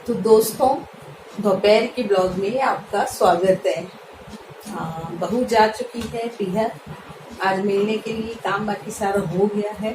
तो दोस्तों, दोपहर के ब्लॉग में आपका स्वागत है। बहू जा चुकी है पीहर। आज मिलने के लिए काम बाकी सारा हो गया है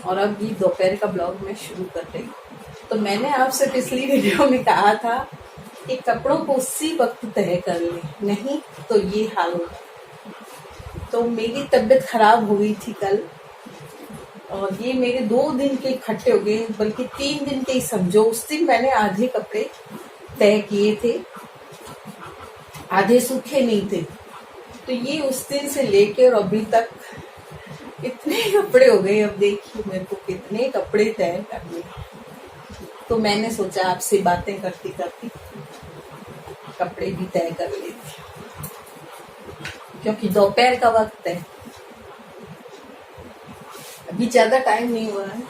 और अब ये दोपहर का ब्लॉग मैं शुरू कर रही हूँ। तो मैंने आपसे पिछली वीडियो में कहा था कि कपड़ों को उसी वक्त तय कर ले, नहीं तो ये हाल होगा। तो मेरी तबीयत खराब हो गई थी कल और ये मेरे 2 दिन के इकट्ठे हो गए, बल्कि 3 दिन के ही समझो। उस दिन मैंने आधे कपड़े तय किए थे, आधे सूखे नहीं थे। तो ये उस दिन से लेकर अभी तक इतने कपड़े हो गए। अब देखिए मेरे को कितने कपड़े तय करने। तो मैंने सोचा आपसे बातें करती करती कपड़े भी तय कर लेती, क्योंकि दोपहर का वक्त है, अभी ज्यादा टाइम नहीं हुआ है,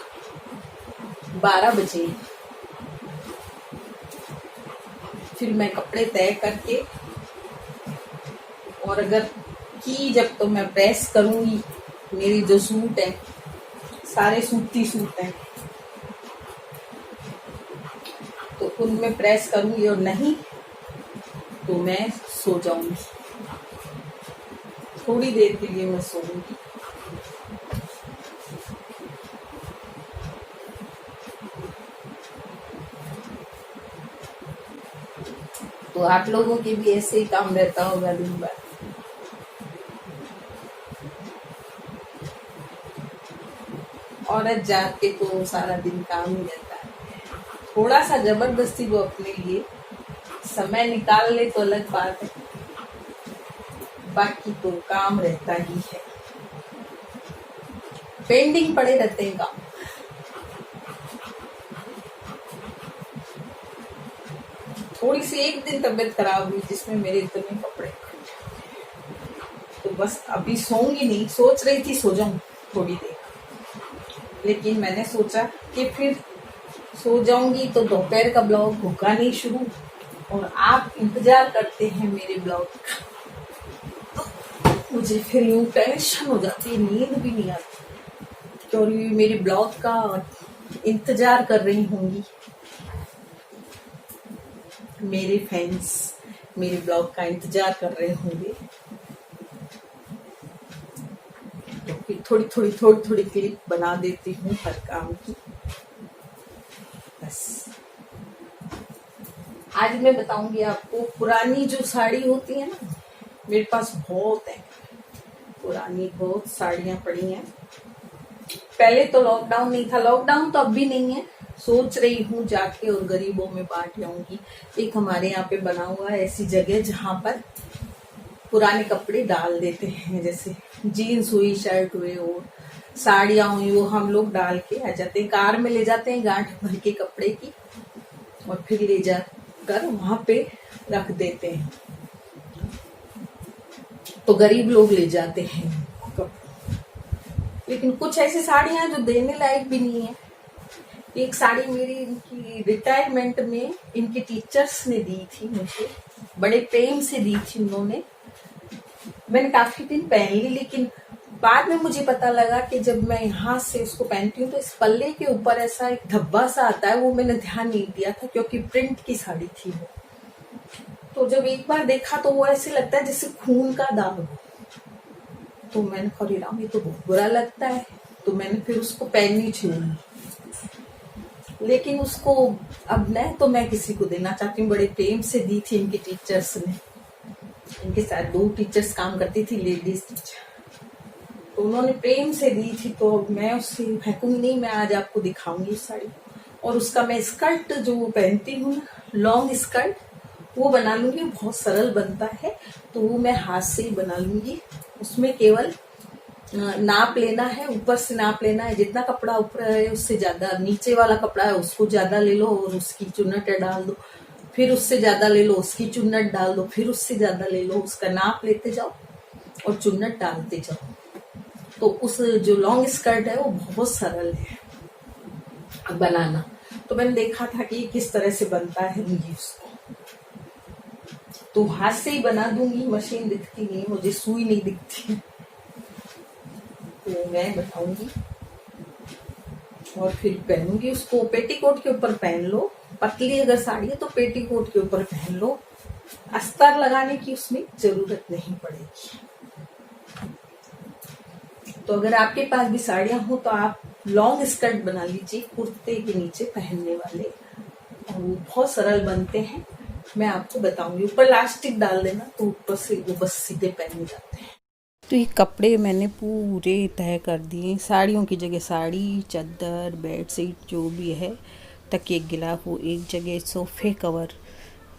12 बजे। फिर मैं कपड़े तय करके और अगर जब तो मैं प्रेस करूंगी। मेरी जो सूट है सारे सूती सूट हैं, तो उनमें प्रेस करूंगी और नहीं तो मैं सो जाऊंगी। थोड़ी देर के लिए मैं सोऊंगी। तो आप लोगों के भी ऐसे ही काम रहता होगा दिन भर। औरत जाग के तो सारा दिन काम ही रहता है। थोड़ा सा जबरदस्ती वो अपने लिए समय निकाल ले तो अलग बात है, बाकी तो काम रहता ही है, पेंडिंग पड़े रहते हैं काम। थोड़ी सी एक दिन तबीयत खराब हुई जिसमें मेरे इतने कपड़े, तो बस अभी सोऊंगी नहीं। सोच रही थी सो जाऊं थोड़ी देर, लेकिन मैंने सोचा कि फिर सो जाऊंगी तो दोपहर का ब्लॉग होगा नहीं शुरू, और आप इंतजार करते हैं मेरे ब्लॉग का। तो मुझे फिर यूं टेंशन हो जाती है, नींद भी नहीं आती, क्योंकि मेरे ब्लॉग का इंतजार कर रही होंगी मेरे फैंस, मेरे ब्लॉग का इंतजार कर रहे होंगे। तो फिर थोड़ी क्लिप बना देती हूँ हर काम की। बस आज मैं बताऊंगी आपको पुरानी जो साड़ी होती है ना, मेरे पास बहुत है पुरानी, बहुत साड़ियां पड़ी हैं। पहले तो लॉकडाउन नहीं था, लॉकडाउन तो अब भी नहीं है। सोच रही हूँ जाके और गरीबों में बांट आऊंगी। एक हमारे यहाँ पे बना हुआ है ऐसी जगह जहाँ पर पुराने कपड़े डाल देते हैं, जैसे जीन्स हुई, शर्ट हुए और साड़ियां हुई, वो हम लोग डाल के आ जाते हैं। कार में ले जाते हैं गांठ भर के कपड़े की, और फिर ले जाकर वहां पे रख देते हैं। तो गरीब लोग ले जाते हैं। लेकिन कुछ ऐसी साड़ियां जो देने लायक भी नहीं है। एक साड़ी मेरी इनकी रिटायरमेंट में इनके टीचर्स ने दी थी मुझे, बड़े प्रेम से दी थी उन्होंने। मैंने काफी दिन पहन ली, लेकिन बाद में मुझे पता लगा कि जब मैं यहाँ से उसको पहनती हूँ तो इस पल्ले के ऊपर ऐसा एक धब्बा सा आता है, वो मैंने ध्यान नहीं दिया था क्योंकि प्रिंट की साड़ी थी वो। तो जब एक बार देखा तो वो ऐसे लगता है जैसे खून का दाग हो। तो मैंने कहा राम, ये तो बहुत बुरा लगता है। तो मैंने फिर उसको पहननी छोड़ी, लेकिन उसको अब न तो मैं किसी को देना चाहती हूँ। बड़े प्रेम से दी थी इनके टीचर्स ने। इनके साथ 2 टीचर्स काम करती थी, लेडीज टीचर, तो उन्होंने प्रेम से दी थी। तो मैं उससे फेंकूंगी नहीं, मैं आज आपको दिखाऊंगी उस साड़ी। और उसका मैं स्कर्ट जो पहनती हूँ, लॉन्ग स्कर्ट, वो बना लूंगी। बहुत सरल बनता है, तो वो मैं हाथ से ही बना लूंगी। उसमें केवल नाप लेना है, ऊपर से नाप लेना है। जितना कपड़ा ऊपर है उससे ज्यादा, नीचे वाला कपड़ा है उसको ज्यादा ले लो और उसकी चुन्नट डाल दो। फिर उससे ज्यादा ले लो, उसकी चुन्नट डाल दो। फिर उससे ज्यादा ले लो, उसका नाप लेते जाओ और चुन्नट डालते जाओ। तो उस जो लॉन्ग स्कर्ट है वो बहुत सरल है बनाना। तो मैंने देखा था कि किस तरह से बनता है, मुझे उसको तो हाथ से ही बना दूंगी। मशीन दिखती नहीं, मुझे सुई नहीं दिखती, तो मैं बताऊंगी। और फिर पहनूंगी उसको। पेटीकोट के ऊपर पहन लो, पतली अगर साड़ी है तो पेटीकोट के ऊपर पहन लो, अस्तर लगाने की उसमें जरूरत नहीं पड़ेगी। तो अगर आपके पास भी साड़ियां हो तो आप लॉन्ग स्कर्ट बना लीजिए कुर्ते के नीचे पहनने वाले, और वो बहुत सरल बनते हैं। मैं आपको बताऊंगी, ऊपर इलास्टिक डाल देना तो ऊपर से वो बस सीधे पहने जाते हैं। तो ये कपड़े मैंने पूरे तय कर दिए, साड़ियों की जगह साड़ी, चादर, बेडशीट जो भी है, तकिए गिलाफ वो एक जगह, सोफे कवर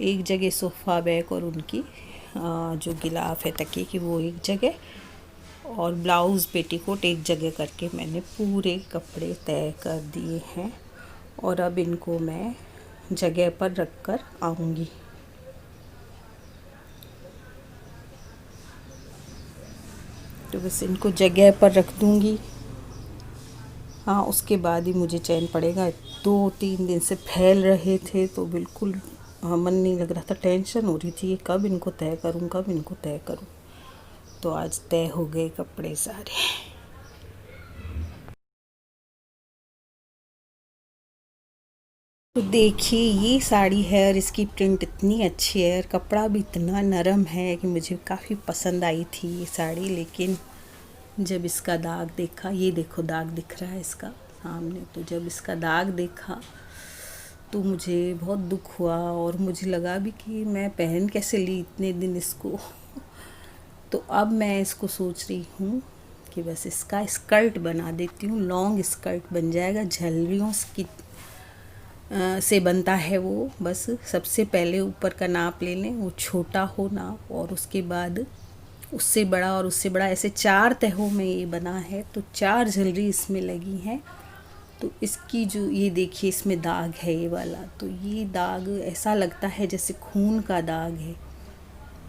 एक जगह, सोफ़ा बैग और उनकी जो गिलाफ है तकिए की वो एक जगह, और ब्लाउज़ पेटीकोट एक जगह करके मैंने पूरे कपड़े तय कर दिए हैं। और अब इनको मैं जगह पर रख कर आऊँगी। तो बस इनको जगह पर रख दूँगी। हाँ, उसके बाद ही मुझे चैन पड़ेगा। 2-3 दिन से फैल रहे थे तो बिल्कुल मन नहीं लग रहा था, टेंशन हो रही थी ये कब इनको तय करूँ, कब इनको तय करूँ। तो आज तय हो गए कपड़े सारे। तो देखिए ये साड़ी है और इसकी प्रिंट इतनी अच्छी है और कपड़ा भी इतना नरम है कि मुझे काफ़ी पसंद आई थी ये साड़ी। लेकिन जब इसका दाग देखा, ये देखो दाग दिख रहा है इसका सामने, तो जब इसका दाग देखा तो मुझे बहुत दुख हुआ और मुझे लगा भी कि मैं पहन कैसे ली इतने दिन इसको। तो अब मैं इसको सोच रही हूँ कि बस इसका स्कर्ट बना देती हूँ, लॉन्ग स्कर्ट बन जाएगा। झलरियों की से बनता है वो। बस सबसे पहले ऊपर का नाप ले लें, वो छोटा हो नाप, और उसके बाद उससे बड़ा और उससे बड़ा, ऐसे 4 तहों में ये बना है। तो 4 झलरी इसमें लगी हैं। तो इसकी जो ये देखिए इसमें दाग है ये वाला, तो ये दाग ऐसा लगता है जैसे खून का दाग है।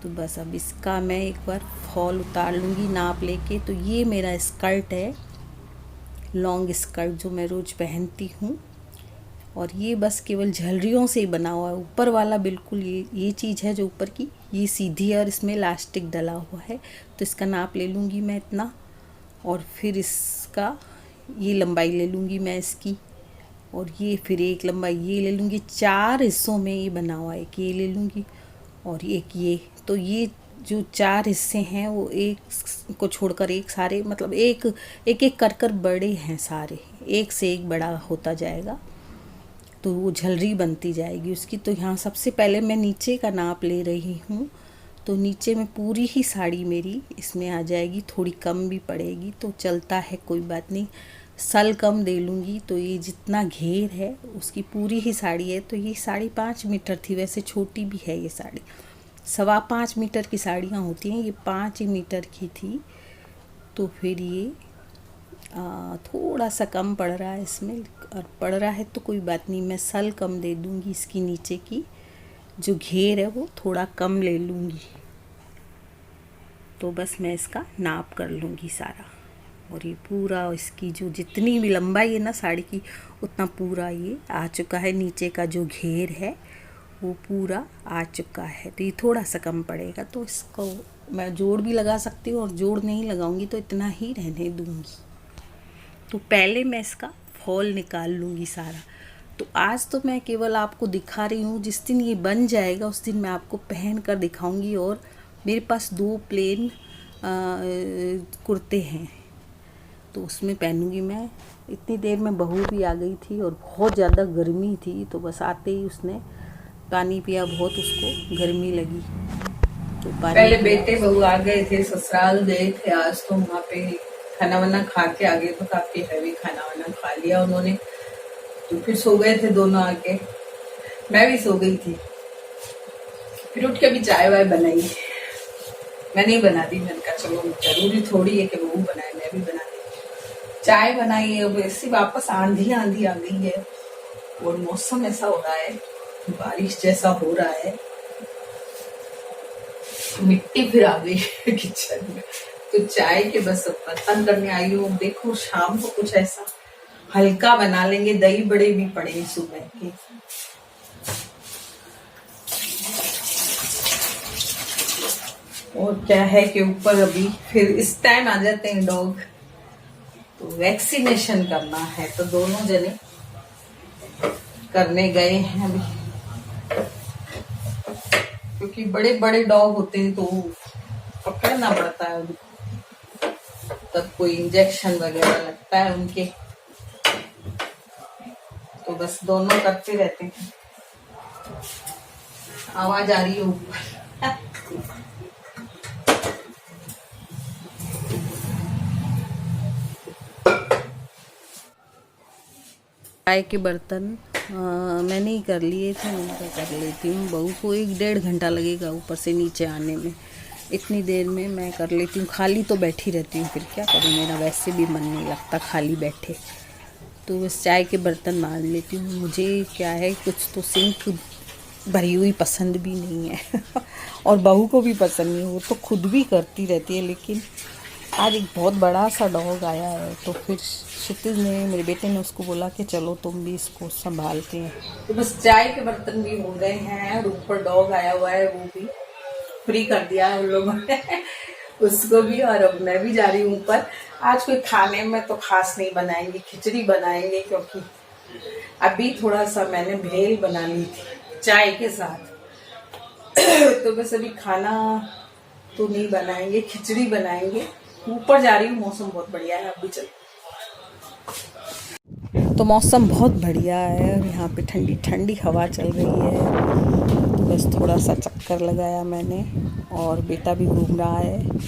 तो बस अब इसका मैं एक बार फॉल उतार लूँगी नाप लेके। तो ये मेरा स्कर्ट है, लॉन्ग स्कर्ट जो मैं रोज़ पहनती हूँ, और ये बस केवल झलरियों से ही बना हुआ है। ऊपर वाला बिल्कुल ये चीज़ है जो ऊपर की, ये सीधी है और इसमें इलास्टिक डला हुआ है। तो इसका नाप ले लूँगी मैं इतना, और फिर इसका ये लंबाई ले लूँगी मैं इसकी, और ये फिर एक लंबाई ये ले लूँगी। 4 हिस्सों में ये बना हुआ है, एक ये ले लूँगी और एक ये। तो ये जो 4 हिस्से हैं वो एक को छोड़कर एक सारे, मतलब एक एक कर बड़े हैं सारे, एक से एक बड़ा होता जाएगा। तो वो झलरी बनती जाएगी उसकी। तो यहाँ सबसे पहले मैं नीचे का नाप ले रही हूँ। तो नीचे में पूरी ही साड़ी मेरी इसमें आ जाएगी, थोड़ी कम भी पड़ेगी तो चलता है, कोई बात नहीं, सल कम दे लूँगी। तो ये जितना घेर है उसकी पूरी ही साड़ी है। तो ये साड़ी 5 मीटर थी, वैसे छोटी भी है ये साड़ी, 5.25 मीटर की साड़ियाँ होती हैं, ये 5 ही मीटर की थी। तो फिर ये थोड़ा सा कम पड़ रहा है इसमें, और पड़ रहा है तो कोई बात नहीं, मैं सल कम दे दूँगी। इसकी नीचे की जो घेर है वो थोड़ा कम ले लूँगी। तो बस मैं इसका नाप कर लूँगी सारा, और ये पूरा इसकी जो जितनी भी लंबाई है ना साड़ी की, उतना पूरा ये आ चुका है। नीचे का जो घेर है वो पूरा आ चुका है। तो ये थोड़ा सा कम पड़ेगा, तो इसको मैं जोड़ भी लगा सकती हूँ, और जोड़ नहीं लगाऊंगी तो इतना ही रहने दूँगी। तो पहले मैं इसका फॉल निकाल लूँगी सारा। तो आज तो मैं केवल आपको दिखा रही हूँ, जिस दिन ये बन जाएगा उस दिन मैं आपको पहन कर दिखाऊंगी। और मेरे पास 2 प्लेन कुर्ते हैं, तो उसमें पहनूंगी मैं। इतनी देर में बहू भी आ गई थी और बहुत ज़्यादा गर्मी थी, तो बस आते ही उसने पानी पिया, बहुत उसको गर्मी लगी। तो पहले बेटे बहू आ गए थे, ससुराल गए थे आज, तो वहाँ पे खाना वाना खा के आ गए, तो काफी हैवी खाना वाना खा लिया उन्होंने। तो फिर सो गए थे दोनों आके, मैं भी सो गई थी। फिर उठ के भी चाय वाय बनाई, मैं नहीं बना दी, मैंने कहा चलो जरूरी थोड़ी है कि बहू बनाए, मैं भी बना दी। चाय बनाई है। अब ऐसी वापस आंधी आ गई है और मौसम ऐसा हो रहा है, बारिश जैसा हो रहा है, मिट्टी फिर आ गई है किचन में। तो चाय के बस बर्तन करने आई हूँ। देखो शाम को कुछ ऐसा हल्का बना लेंगे, दही बड़े भी पड़े सुबह के। और क्या है कि ऊपर अभी फिर इस टाइम आ जाते हैं डॉग, तो वैक्सीनेशन करना है, तो दोनों जने करने गए हैं अभी, क्योंकि बड़े बड़े डॉग होते हैं तो पकड़ना पड़ता है उनको, तब कोई इंजेक्शन वगैरह लगता है उनके, तो बस दोनों करते रहते हैं। आवाज आ रही है ऊपर। चाय के बर्तन मैंने ही कर लिए थे, मैं कर लेती हूँ। बहू को 1-1.5 घंटा लगेगा ऊपर से नीचे आने में, इतनी देर में मैं कर लेती हूँ। खाली तो बैठी रहती हूँ, फिर क्या करूँ, मेरा वैसे भी मन नहीं लगता खाली बैठे, तो बस चाय के बर्तन मांज लेती हूँ। मुझे क्या है, कुछ तो सिंक भरी हुई पसंद भी नहीं है और बहू को भी पसंद नहीं है, वो तो खुद भी करती रहती है। लेकिन आज एक बहुत बड़ा सा डॉग आया है, तो फिर क्षितिज ने, मेरे बेटे ने उसको बोला कि चलो तुम भी इसको संभालते हैं। तो बस चाय के बर्तन भी हो गए हैं, और ऊपर डॉग आया हुआ है, वो भी फ्री कर दिया है उन लोगों ने उसको भी, और अब मैं भी जा रही हूँ ऊपर। आज कोई खाने में तो खास नहीं बनाएंगे, खिचड़ी बनाएंगे, क्योंकि अभी थोड़ा सा मैंने भेल बना ली थी चाय के साथ तो बस अभी खाना तो नहीं बनाएंगे, खिचड़ी बनाएंगे। ऊपर जा रही हूँ, मौसम बहुत बढ़िया है, अभी चल। तो मौसम बहुत बढ़िया है और यहाँ पे ठंडी ठंडी हवा चल रही है, तो बस थोड़ा सा चक्कर लगाया मैंने, और बेटा भी घूम रहा है।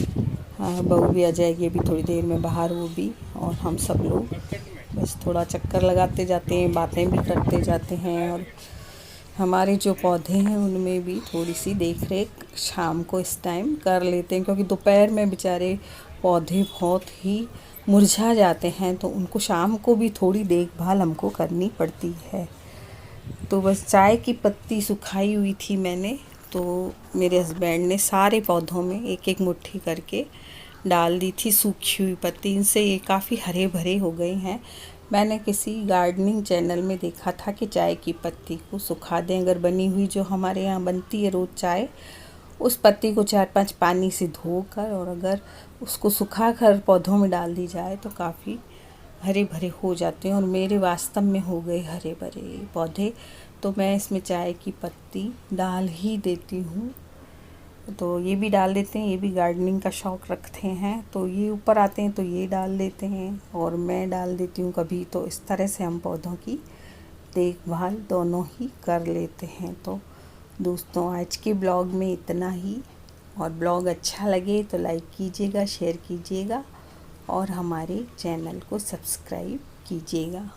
हाँ, बहू भी आ जाएगी अभी थोड़ी देर में बाहर, वो भी, और हम सब लोग बस थोड़ा चक्कर लगाते जाते हैं, बातें भी करते जाते हैं, और हमारे जो पौधे हैं उनमें भी थोड़ी सी देख रेख शाम को इस टाइम कर लेते हैं, क्योंकि दोपहर में बेचारे पौधे बहुत ही मुरझा जाते हैं, तो उनको शाम को भी थोड़ी देखभाल हमको करनी पड़ती है। तो बस चाय की पत्ती सुखाई हुई थी मैंने, तो मेरे हस्बैंड ने सारे पौधों में एक एक मुट्ठी करके डाल दी थी सूखी हुई पत्ती। इनसे ये काफ़ी हरे भरे हो गए हैं। मैंने किसी गार्डनिंग चैनल में देखा था कि चाय की पत्ती को सुखा दें, अगर बनी हुई जो हमारे यहाँ बनती है रोज़ चाय, उस पत्ती को 4-5 पानी से धोकर, और अगर उसको सुखा कर पौधों में डाल दी जाए तो काफ़ी हरे भरे हो जाते हैं, और मेरे वास्तव में हो गए हरे भरे पौधे। तो मैं इसमें चाय की पत्ती डाल ही देती हूँ। तो ये भी डाल देते हैं, ये भी गार्डनिंग का शौक़ रखते हैं, तो ये ऊपर आते हैं तो ये डाल देते हैं, और मैं डाल देती हूँ कभी। तो इस तरह से हम पौधों की देखभाल दोनों ही कर लेते हैं। तो दोस्तों, आज के ब्लॉग में इतना ही, और ब्लॉग अच्छा लगे तो लाइक कीजिएगा, शेयर कीजिएगा, और हमारे चैनल को सब्सक्राइब कीजिएगा।